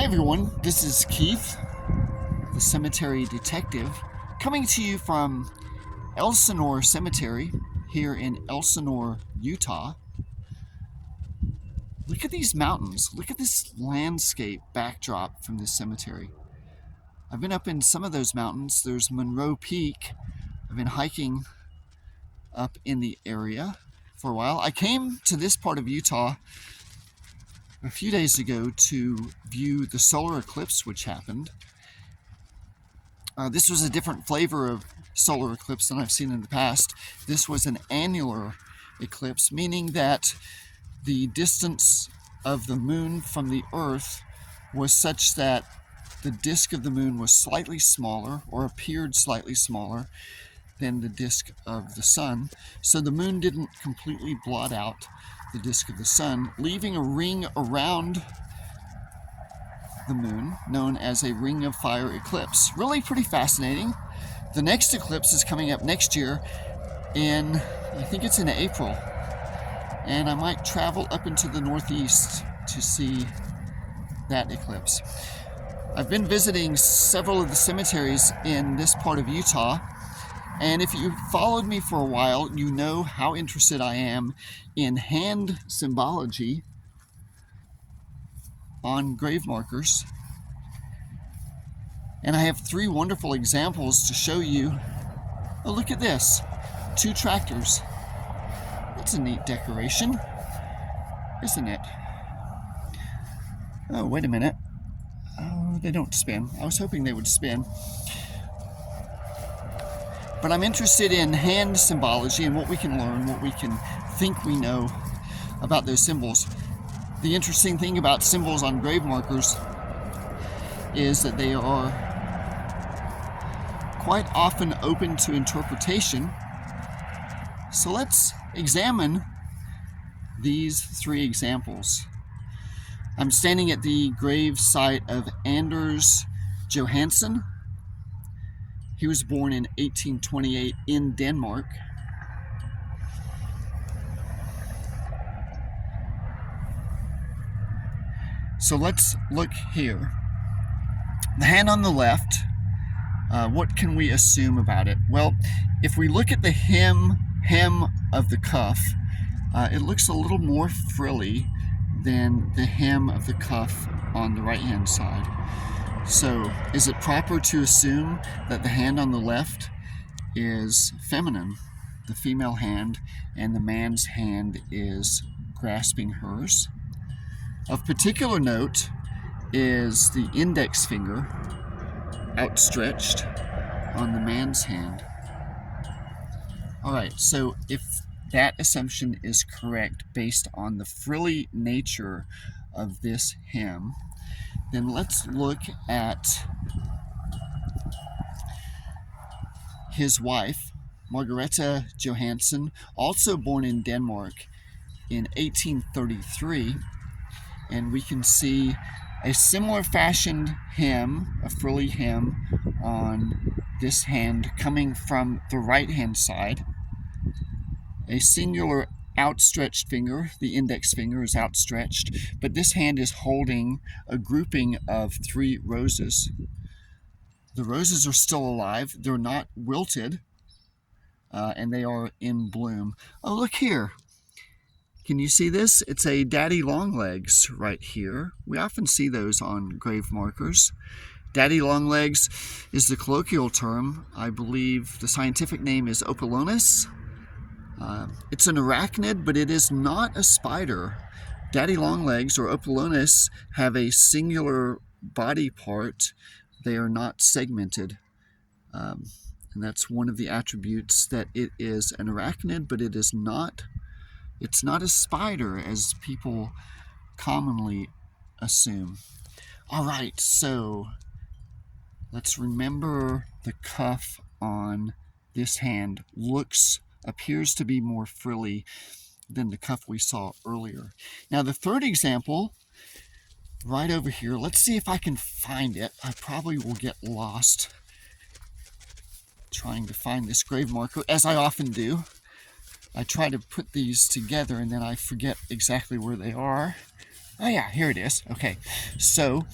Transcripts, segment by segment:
Hi everyone, this is Keith, the cemetery detective, coming to you from Elsinore Cemetery here in Elsinore, Utah. Look at these mountains. Look at this landscape backdrop from this cemetery. I've been up in some of those mountains. There's Monroe Peak. I've been hiking up in the area for a while. I came to this part of Utah a few days ago to view the solar eclipse which happened. This was a different flavor of solar eclipse than I've seen in the past. This was an annular eclipse, meaning that the distance of the moon from the Earth was such that the disk of the moon was slightly smaller, or appeared slightly smaller, than the disk of the sun. So the moon didn't completely blot out the disk of the sun, leaving a ring around the moon known as a ring of fire eclipse. Really pretty fascinating. The next eclipse is coming up next year I think it's in April, and I might travel up into the Northeast to see that eclipse. I've been visiting several of the cemeteries in this part of Utah, and if you've followed me for a while, you know how interested I am in hand symbology on grave markers. And I have three wonderful examples to show you. Oh, look at this. 2 tractors. That's a neat decoration, isn't it? Oh, wait a minute. Oh, they don't spin. I was hoping they would spin. But I'm interested in hand symbology and what we can learn, what we can think we know about those symbols. The interesting thing about symbols on grave markers is that they are quite often open to interpretation. So let's examine these 3 examples. I'm standing at the grave site of Anders Johansen. He was born in 1828 in Denmark. So let's look here. The hand on the left, what can we assume about it? Well, if we look at the hem of the cuff, it looks a little more frilly than the hem of the cuff on the right-hand side. So, is it proper to assume that the hand on the left is feminine, the female hand, and the man's hand is grasping hers? Of particular note is the index finger outstretched on the man's hand. Alright, so if that assumption is correct based on the frilly nature of this hem, then let's look at his wife, Margareta Johansen, also born in Denmark in 1833, and we can see a similar fashioned hem, a frilly hem, on this hand coming from the right-hand side. A singular outstretched finger, the index finger is outstretched, but this hand is holding a grouping of 3 roses. The roses are still alive, they're not wilted, and they are in bloom. Oh, look here. Can you see this? It's a daddy longlegs right here. We often see those on grave markers. Daddy longlegs is the colloquial term. I believe the scientific name is Opilonus. It's an arachnid, but it is not a spider. Daddy longlegs, or Opilonus, have a singular body part. They are not segmented. And that's one of the attributes, that it is an arachnid, but it is not. It's not a spider, as people commonly assume. All right, so let's remember the cuff on this hand appears to be more frilly than the cuff we saw earlier. Now the third example, right over here, let's see if I can find it. I probably will get lost trying to find this grave marker, as I often do. I try to put these together and then I forget exactly where they are. Oh yeah, here it is. Okay, so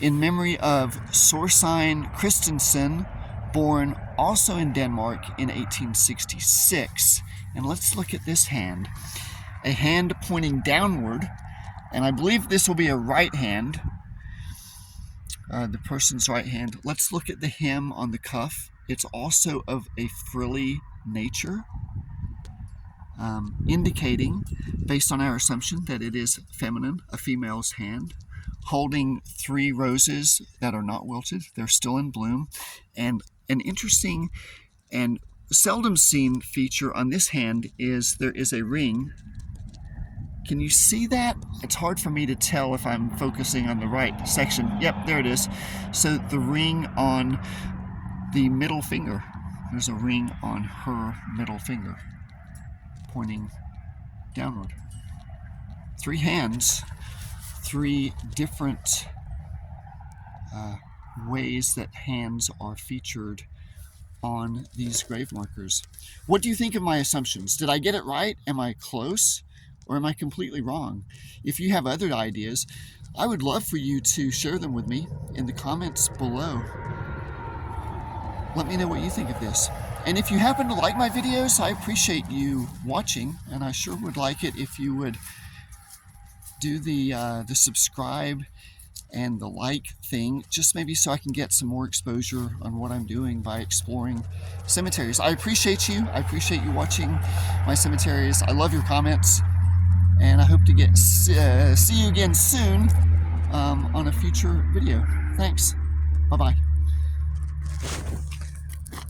in memory of Sorstein Christensen, born also in Denmark in 1866. And let's look at this hand. A hand pointing downward, and I believe this will be a right hand, the person's right hand. Let's look at the hem on the cuff. It's also of a frilly nature, indicating, based on our assumption, that it is feminine, a female's hand, holding 3 roses that are not wilted. They're still in bloom. And an interesting and seldom seen feature on this hand is there is a ring. Can you see that? It's hard for me to tell if I'm focusing on the right section. Yep, there it is. So the ring on the middle finger. There's a ring on her middle finger, pointing downward. 3 hands, 3 different ways that hands are featured on these grave markers. What do you think of my assumptions? Did I get it right? Am I close? Or am I completely wrong? If you have other ideas, I would love for you to share them with me in the comments below. Let me know what you think of this. And if you happen to like my videos, I appreciate you watching, and I sure would like it if you would do the subscribe and the like thing, just maybe so I can get some more exposure on what I'm doing by exploring cemeteries. I appreciate you. I appreciate you watching my cemeteries. I love your comments, and I hope to see you again soon on a future video. Thanks. Bye-bye.